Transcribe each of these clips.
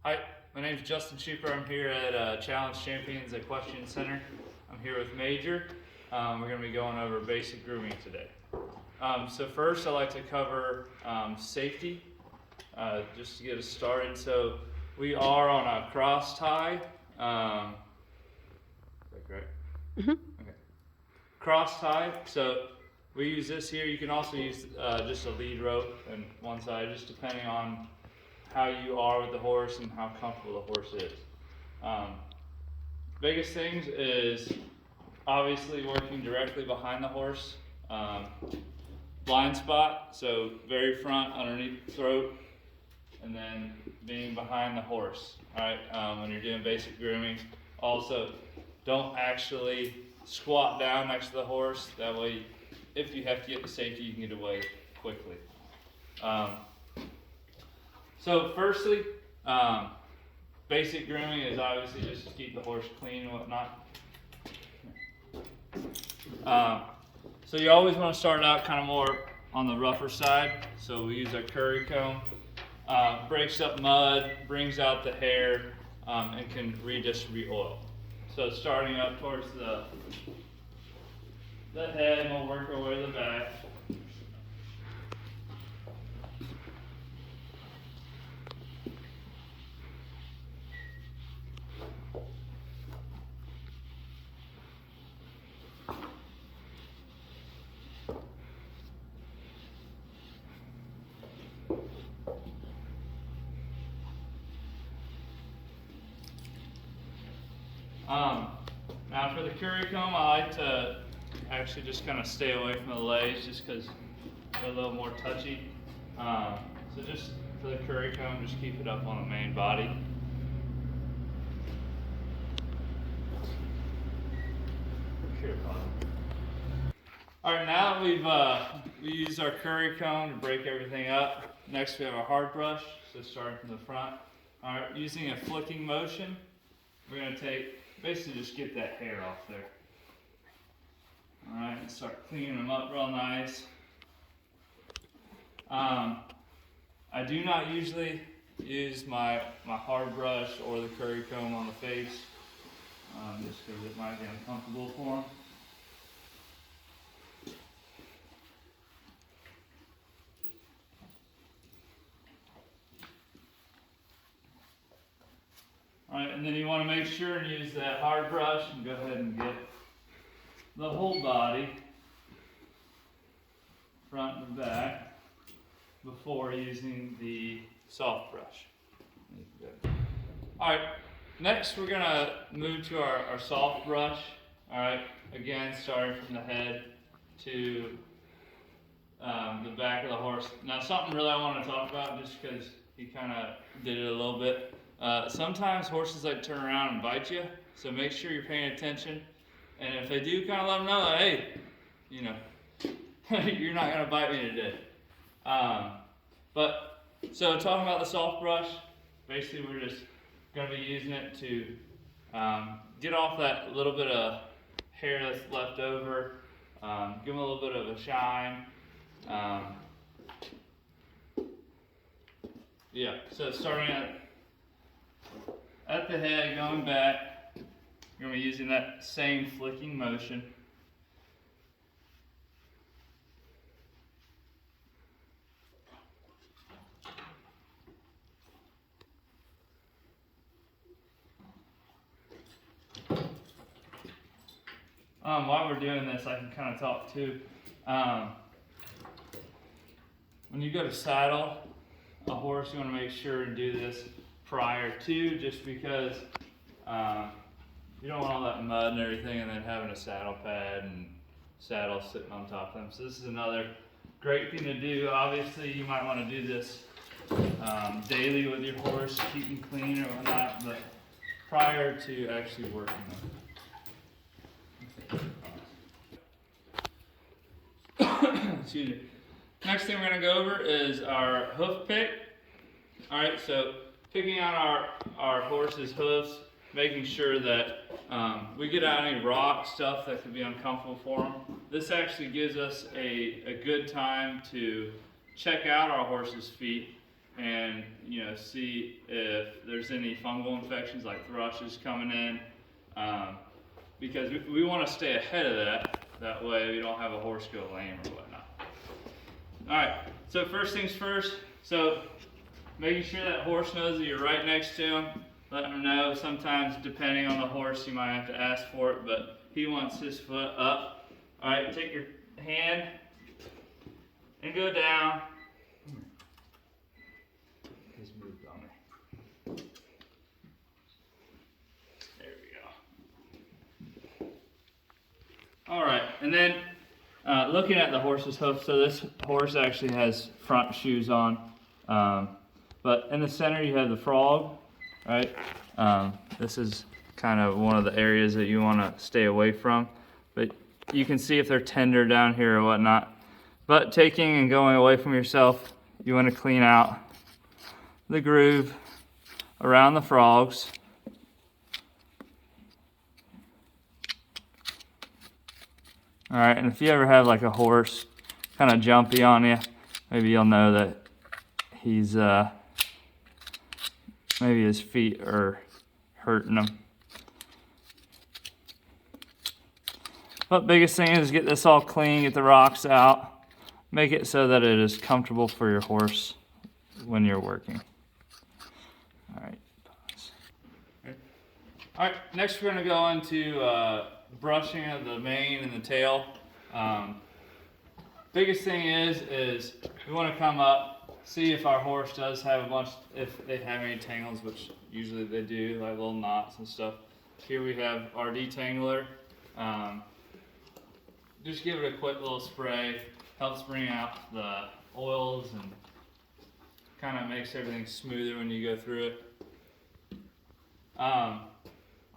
Hi, my name is Justin Schuper. I'm here at Challenge Champions Equestrian Center. I'm here with Major. We're going to be going over basic grooming today. So first I'd like to cover safety, just to get us started. So we are on a cross tie. Is that correct? Mm-hmm. Okay. Cross tie. So we use this here. You can also use just a lead rope on one side, just depending on how you are with the horse and how comfortable the horse is. Biggest things is obviously working directly behind the horse. Blind spot, so very front, underneath the throat, and then being behind the horse. Alright, when you're doing basic grooming. Also, don't actually squat down next to the horse. That way, if you have to get to safety, you can get away quickly. So firstly, basic grooming is obviously just to keep the horse clean and whatnot. So you always want to start out kind of more on the rougher side. So we use our curry comb. Breaks up mud, brings out the hair, and can redistribute oil. So starting up towards the head, and we'll work our way to the back. Now for the curry comb, I like to actually just kind of stay away from the legs just because they're a little more touchy. So just for the curry comb, just keep it up on the main body. Alright, now we used our curry comb to break everything up. Next we have our hard brush, so starting from the front. Alright, using a flicking motion, we're going to basically just get that hair off there. Alright, and start cleaning them up real nice. I do not usually use my hard brush or the curry comb on the face, just because it might be uncomfortable for them. Alright, and then you want to make sure and use that hard brush and go ahead and get the whole body, front and back, before using the soft brush. Alright, next we're going to move to our soft brush. Alright, again starting from the head to the back of the horse. Now something really I want to talk about just because he kind of did it a little bit. Sometimes horses like to turn around and bite you, so make sure you're paying attention. And if they do, kind of let them know that, hey, you know, you're not going to bite me today. So talking about the soft brush, basically we're just going to be using it to get off that little bit of hair that's left over, give them a little bit of a shine. Yeah, so starting at the head, going back, you're going to be using that same flicking motion. While we're doing this, I can kind of talk too. When you go to saddle a horse, you want to make sure and do this prior to, just because you don't want all that mud and everything and then having a saddle pad and saddle sitting on top of them. So this is another great thing to do. Obviously you might want to do this daily with your horse, keep them clean or whatnot, but prior to actually working them. Excuse me. Next thing we're going to go over is our hoof pick. Alright, so picking out our horse's hoofs, making sure that we get out any rock stuff that could be uncomfortable for them. This actually gives us a good time to check out our horse's feet and see if there's any fungal infections like thrushes coming in, because we want to stay ahead of that. That way we don't have a horse go lame or whatnot. All right, so first things first, so making sure that horse knows that you're right next to him. Let him know. Sometimes, depending on the horse, you might have to ask for it, but he wants his foot up. All right, take your hand and go down. He's moved on me. There we go. All right, and then looking at the horse's hoof, so this horse actually has front shoes on, but in the center you have the frog, right? This is kind of one of the areas that you want to stay away from, but you can see if they're tender down here or whatnot. But taking and going away from yourself, you want to clean out the groove around the frogs. All right, and if you ever have like a horse kind of jumpy on you, maybe you'll know that he's maybe his feet are hurting him. But biggest thing is get this all clean, get the rocks out, make it so that it is comfortable for your horse when you're working. All right, pause. All right, next we're going to go into brushing of the mane and the tail. Biggest thing is we want to come up, see if our horse does have a bunch, if they have any tangles, which usually they do, like little knots and stuff. Here we have our detangler. Just give it a quick little spray, helps bring out the oils and kind of makes everything smoother when you go through it. I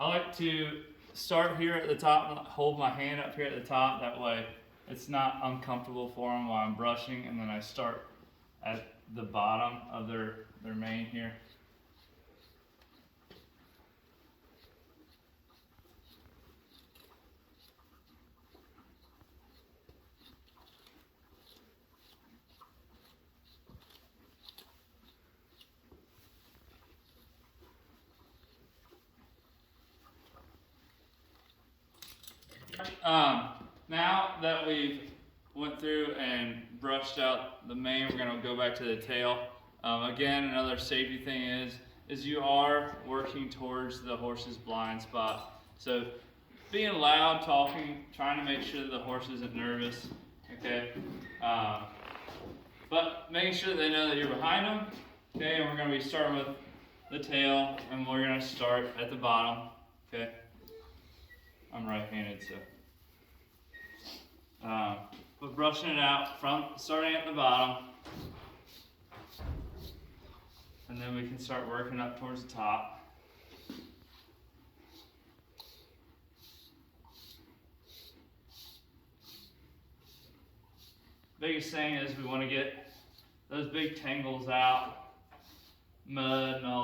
like to start here at the top and hold my hand up here at the top. That way it's not uncomfortable for them while I'm brushing, and then I start at the bottom of their mane here. Now that we've went through and brushed out the mane, we're going to go back to the tail. Again, another safety thing is you are working towards the horse's blind spot. So being loud, talking, trying to make sure that the horse isn't nervous, okay? But making sure that they know that you're behind them, okay? And we're going to be starting with the tail, and we're going to start at the bottom, okay? I'm right-handed, so. But brushing it out from starting at the bottom, and then we can start working up towards the top. Biggest thing is we want to get those big tangles out, mud and all